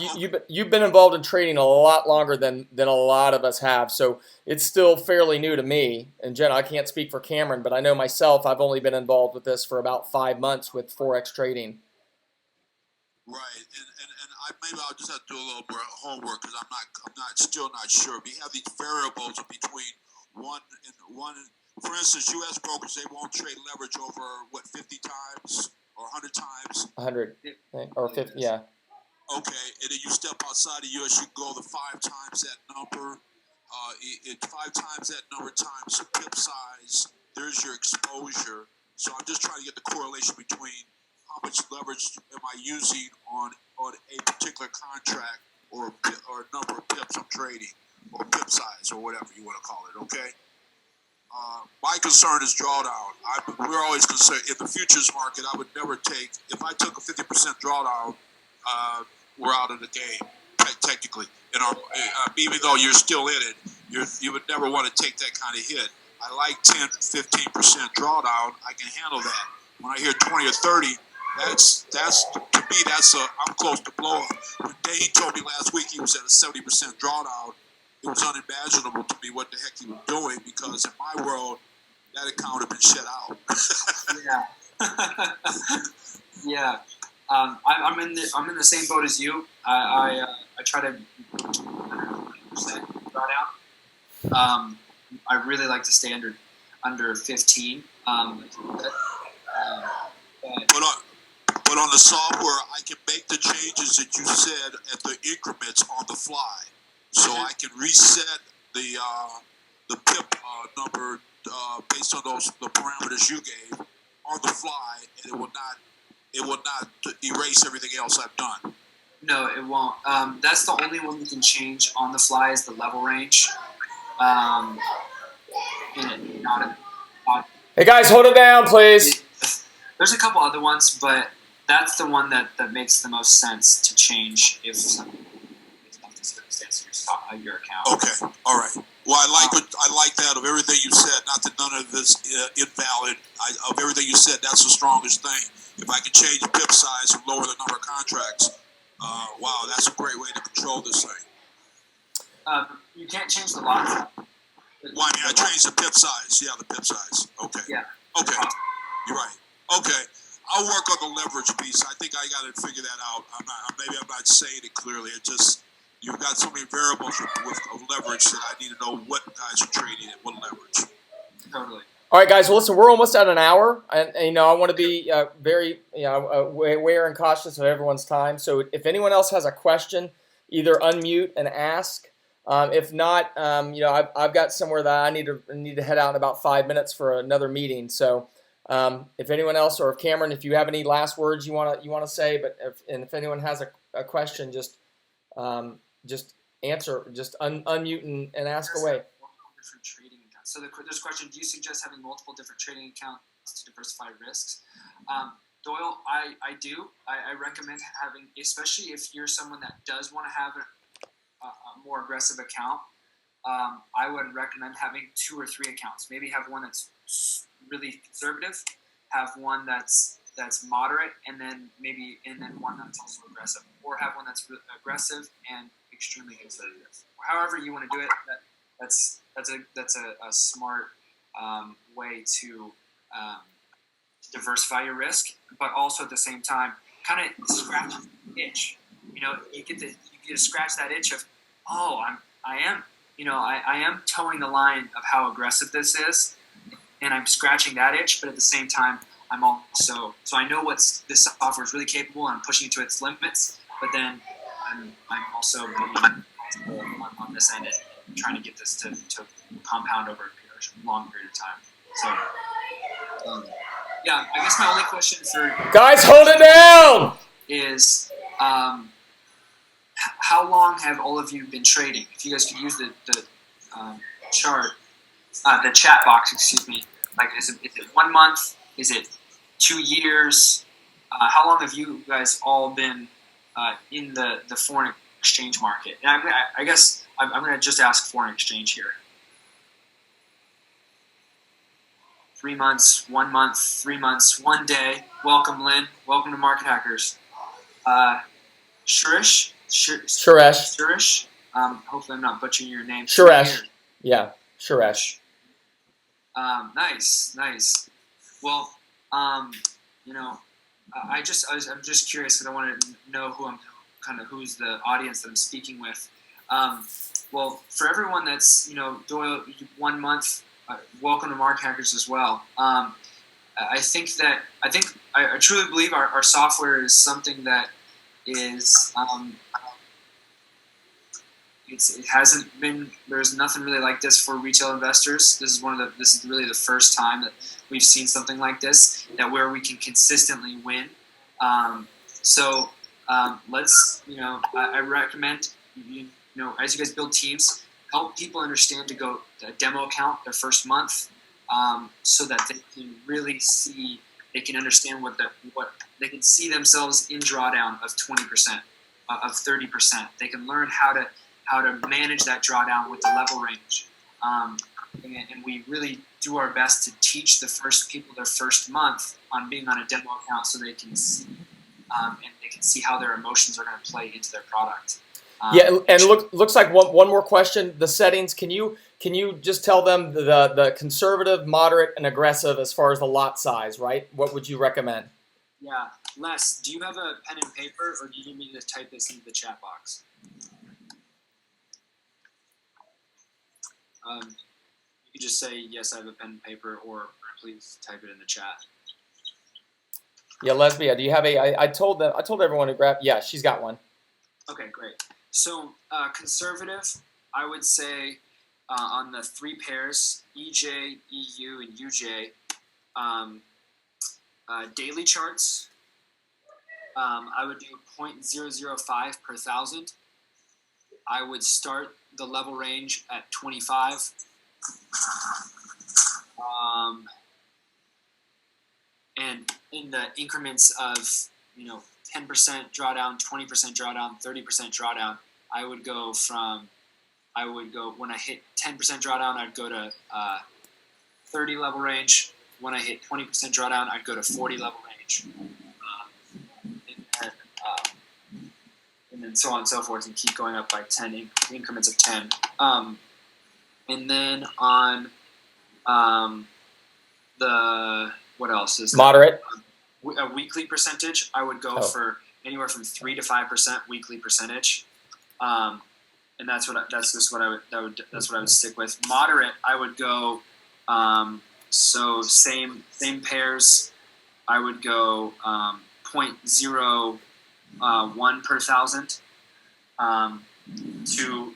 you've been involved in trading a lot longer than a lot of us have, so it's still fairly new to me. And Jen, I can't speak for Cameron, but I know myself, I've only been involved with this for about 5 months with Forex trading. Right, and maybe I'll just have to do a little more homework because still not sure. We have these variables of between one. For instance, U.S. brokers, they won't trade leverage over 50 times or 100 times. 100 or 50, yeah. Okay, and then you step outside the U.S., you go to 5 times that number. 5 times that number times the pip size. There's your exposure. So I'm just trying to get the correlation between how much leverage am I using on a particular contract or a number of pips I'm trading, or pip size, or whatever you want to call it. Okay. My concern is drawdown. We're always concerned in the futures market. I would never take, if I took a 50% drawdown, we're out of the game technically. Even though you're still in it, you would never want to take that kind of hit. I like 10, 15% drawdown. I can handle that. When I hear 20 or 30, that's to me, I'm close to blow up. When Dane told me last week he was at a 70% drawdown, it was unimaginable to me what the heck he was doing, because in my world, that account would have been shut out. Yeah. Yeah. I'm in the same boat as you. I try to 100% drawdown. I really like to stay under 15. But on the software, I can make the changes that you said at the increments on the fly, so I can reset the pip number based on the parameters you gave on the fly, and it will not erase everything else I've done. No, it won't. That's the only one you can change on the fly is the level range. Hey guys, hold it down, please. There's a couple other ones, but that's the one that makes the most sense to change if something is not the circumstance of your account. Okay, all right. Well, I like that of everything you said. Not that none of this invalid. Of everything you said, that's the strongest thing. If I can change the pip size and lower the number of contracts, wow, that's a great way to control this thing. You can't change the lot size. Well, I mean, I changed the pip size. Yeah, the pip size. Okay. Yeah. Okay. You're right. Okay. I'll work on the leverage piece. I think I got to figure that out. Maybe I'm not saying it clearly. It just, you've got so many variables of leverage that I need to know what guys are trading at what leverage. Totally. All right, guys. Well, listen, we're almost at an hour, and I want to be very aware and cautious of everyone's time. So, if anyone else has a question, either unmute and ask. If not, I've got somewhere that I need to head out in about 5 minutes for another meeting. So, if anyone else, or if Cameron, if you have any last words you want to say, but if anyone has a question, just answer, just unmute and ask away. Different trading accounts. So there's a question: do you suggest having multiple different trading accounts to diversify risks? Doyle, I do. I recommend having, especially if you're someone that does want to have a more aggressive account. I would recommend having 2 or 3 accounts. Maybe have one that's really conservative, have one that's moderate, and then one that's also aggressive, or have one that's aggressive and extremely conservative. However you want to do it, that's a smart way to diversify your risk, but also at the same time, kind of scratch the itch. You get to scratch that itch of, I am towing the line of how aggressive this is, and I'm scratching that itch, but at the same time, I'm also, so I know this software is really capable, and I'm pushing it to its limits, but then I'm also being on this end and trying to get this to compound over a long period of time. So, yeah, I guess my only question for Guys, hold it down! Is how long have all of you been trading? If you guys could use the chart, the chat box, excuse me. Like, is it 1 month? Is it 2 years? How long have you guys all been in the foreign exchange market? And I guess I'm going to just ask foreign exchange here. 3 months, 1 month, 3 months, 1 day. Welcome, Lynn. Welcome to Market Hackers. Suresh. Suresh. Hopefully I'm not butchering your name. Suresh. Yeah, Suresh. Nice. Well, you know, I'm just curious because I want to know who's the audience that I'm speaking with. Well, for everyone that's, you know, Doyle, 1 month, welcome to Market Hackers as well. I truly believe our software is something that is, it hasn't been, there's nothing really like this for retail investors. This is really the first time that we've seen something like this, where we can consistently win. Let's, you know, I recommend, you know, as you guys build teams, help people understand to go a demo account their first month, so that they can really see, they can understand what they can see themselves in drawdown of 20%, of 30%. They can learn how to manage that drawdown with the level range. And we really do our best to teach the first people their first month on being on a demo account so they can see, and they can see how their emotions are going to play into their product. And looks like one more question. The settings, can you just tell them the conservative, moderate, and aggressive as far as the lot size, right? What would you recommend? Yeah. Les, do you have a pen and paper, or do you need me to type this into the chat box? You could just say, yes, I have a pen and paper, or please type it in the chat. Yeah, Lesbia, do you have I told everyone to grab, yeah, she's got one. Okay, great. So conservative, I would say on the 3 pairs, EJ, EU, and UJ, daily charts, I would do 0.005 per thousand. I would start the level range at 25. And in the increments of, you know, 10% drawdown, 20% drawdown, 30% drawdown, when I hit 10% drawdown, I'd go to 30 level range. When I hit 20% drawdown, I'd go to 40 level range. And then so on and so forth, and keep going up by 10 increments of 10. And then on what else is moderate? A weekly percentage, I would go for anywhere from 3 to 5% weekly percentage, and that's what I would stick with. Moderate, I would go. So same pairs, I would go 0.01 per thousand to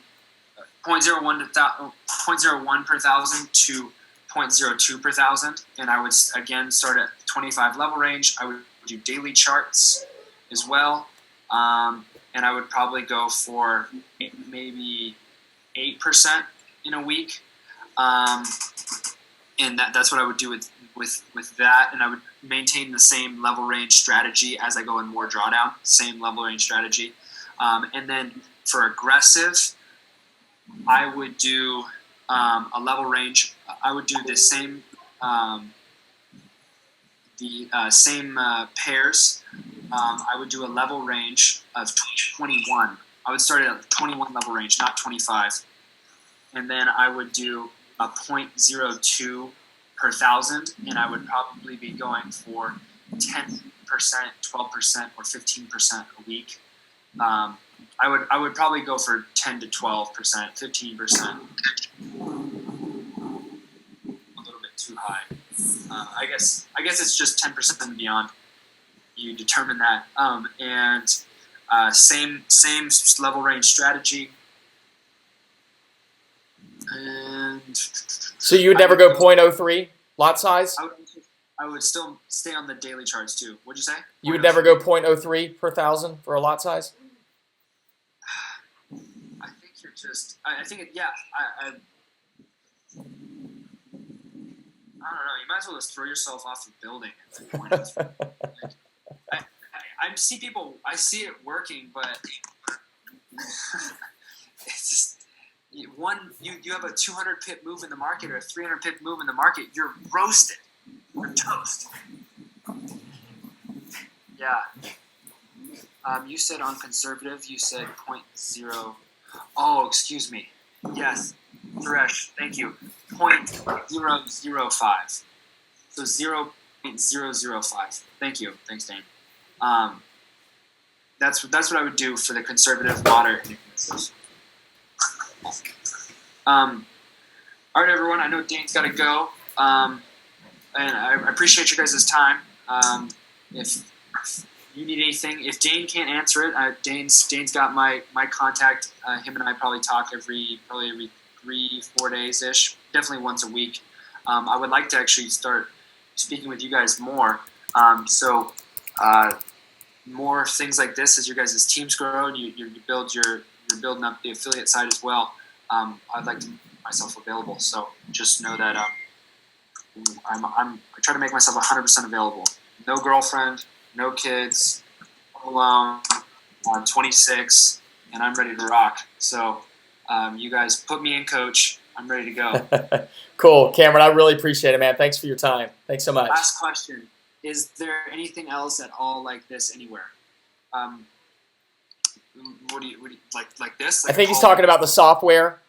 0.01 per thousand to 0.02 per thousand, and I would again start at 25 level range. I would do daily charts as well, and I would probably go for maybe 8% in a week, and that's what I would do with that, and I would maintain the same level range strategy as I go in more drawdown, same level range strategy, and then for aggressive, I would do a level range. I would do the same pairs. I would do a level range of 21. I would start at 21 level range, not 25. And then I would do a 0.02 per thousand, and I would probably be going for 10%, 12%, or 15% a week. I would probably go for 10 to 12%, 15%. A little bit too high. I guess it's just 10% and beyond. You determine that, and same level range strategy. And so you would never go 0.03 lot size? I would still stay on the daily charts too. What'd you say? You would never go 0.03 per thousand for a lot size? I think you're just. I think it. Yeah. I don't know. You might as well just throw yourself off the building at that point. I see people. I see it working, but it's just you have a 200 pip move in the market or a 300 pip move in the market. You're roasted. We're toast. Yeah. You said on conservative, you said 0.0. Oh, excuse me. Yes. Suresh, thank you. 0.005. So 0.005. Thank you. Thanks, Dane. That's what I would do for the conservative, moderate, and aggressive. All right, everyone. I know Dane's got to go, and I appreciate you guys' time. If you need anything, if Dane can't answer it, Dane's got my contact. Him and I probably talk every 3-4 days ish, definitely once a week. I would like to actually start speaking with you guys more. More things like this as your guys' teams grow and you're building up the affiliate side as well. I'd like to make myself available. So just know that I try to make myself 100% available. No girlfriend, no kids, alone. I'm 26 and I'm ready to rock. So you guys put me in, coach. I'm ready to go. Cool, Cameron. I really appreciate it, man. Thanks for your time. Thanks so much. Last question. Is there anything else at all like this anywhere? What do you like this? I think he's talking about the software.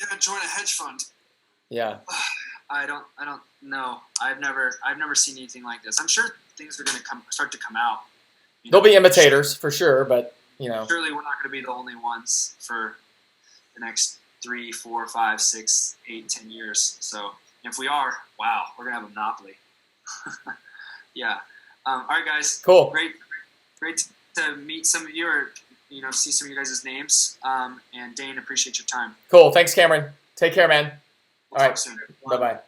Yeah, join a hedge fund. Yeah. I don't know. I've never seen anything like this. I'm sure things are going to start to come out. There'll be imitators for sure, but surely we're not going to be the only ones for the next 3, 4, 5, 6, 8, 10 years. So if we are, wow, we're going to have a monopoly. Yeah. All right, guys. Cool. Great to meet some of you or see some of you guys' names. And Dane, appreciate your time. Cool. Thanks, Cameron. Take care, man. We'll All talk right. soon. Bye-bye.